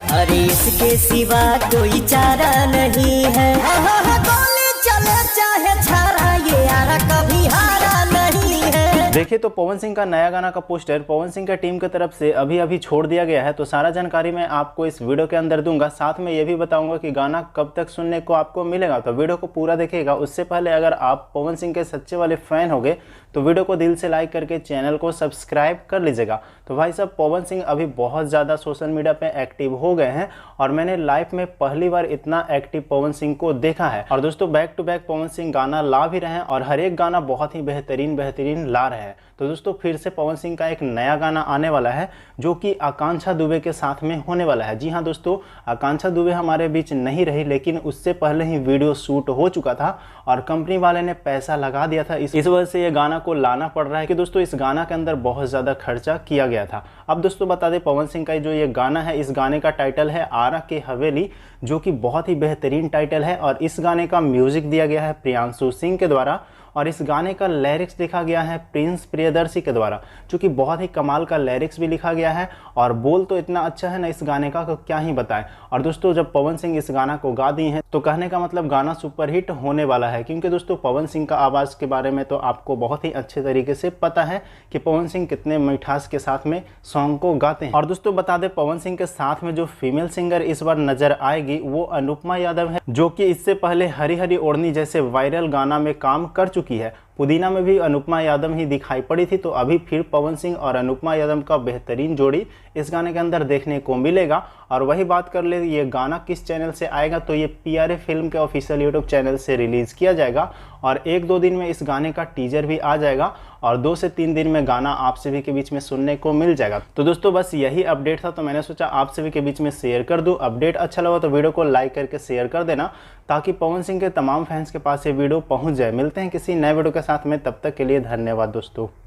अरे इसके सिवा कोई चारा नहीं है। गोली चले चाहे छारा, ये यारा कभी हारा नहीं है। देखिए तो पवन सिंह का नया गाना का पोस्टर पवन सिंह का टीम की तरफ से अभी छोड़ दिया गया है। तो सारा जानकारी मैं आपको इस वीडियो के अंदर दूंगा, साथ में ये भी बताऊंगा कि गाना कब तक सुनने को आपको मिलेगा। तो वीडियो को पूरा देखिएगा। उससे पहले अगर आप पवन सिंह के सच्चे वाले फैन होगे तो वीडियो को दिल से लाइक करके चैनल को सब्सक्राइब कर लीजिएगा। तो भाई साहब, पवन सिंह अभी बहुत ज़्यादा सोशल मीडिया पे एक्टिव हो गए हैं और मैंने लाइफ में पहली बार इतना एक्टिव पवन सिंह को देखा है। और दोस्तों, back to back Pawan Singh गाना ला भी रहे हैं और हर एक गाना बहुत ही बेहतरीन ला रहे हैं। तो दोस्तों, फिर से पवन सिंह का एक नया गाना आने वाला है जो कि आकांक्षा दुबे के साथ में होने वाला है। जी हाँ दोस्तों, आकांक्षा दुबे हमारे बीच नहीं रही, लेकिन उससे पहले ही वीडियो शूट हो चुका था और कंपनी वाले ने पैसा लगा दिया था। इस वजह से ये गाना को लाना पड़ रहा है कि दोस्तों इस गाना के अंदर बहुत ज़्यादा खर्चा किया गया था। अब दोस्तों बता दें, पवन सिंह का जो ये गाना है, इस गाने का टाइटल है आरा के हवेली, जो कि बहुत ही बेहतरीन टाइटल है। और इस गाने का म्यूजिक दिया गया है प्रियांशु सिंह के द्वारा और इस गाने का लिरिक्स लिखा गया है प्रिंस प्रियदर्शी के द्वारा, जो कि बहुत ही कमाल का लिरिक्स भी लिखा गया है और बोल तो इतना अच्छा है ना इस गाने का, क्या ही बताएं। और दोस्तों, जब पवन सिंह इस गाना को गा दिए हैं तो कहने का मतलब गाना सुपरहिट होने वाला है, क्योंकि दोस्तों पवन सिंह का आवाज़ के बारे में तो आपको बहुत ही अच्छे तरीके से पता है कि पवन सिंह कितने मिठास के साथ में सॉन्ग को गाते हैं। और दोस्तों बता दें, पवन सिंह के साथ में जो फीमेल सिंगर इस बार नजर आएगी वो अनुपमा यादव है, जो कि इससे पहले हरी हरी ओढ़नी जैसे वायरल गाना में काम कर चुकी है। पुदीना में भी अनुपमा यादव ही दिखाई पड़ी थी। तो अभी फिर पवन सिंह और अनुपमा यादव का बेहतरीन जोड़ी इस गाने के अंदर देखने को मिलेगा। और वही बात कर ले, ये गाना किस चैनल से आएगा, तो ये PRA फिल्म के ऑफिशियल यूट्यूब चैनल से रिलीज़ किया जाएगा और 1-2 दिन में इस गाने का टीजर भी आ जाएगा और 2 से 3 दिन में गाना आप सभी के बीच में सुनने को मिल जाएगा। तो दोस्तों बस यही अपडेट था, तो मैंने सोचा आप सभी के बीच में शेयर कर दूं। अपडेट अच्छा लगा तो वीडियो को लाइक करके शेयर कर देना, ताकि पवन सिंह के तमाम फैंस के पास ये वीडियो पहुंच जाए। मिलते हैं किसी नए वीडियो के साथ में, तब तक के लिए धन्यवाद दोस्तों।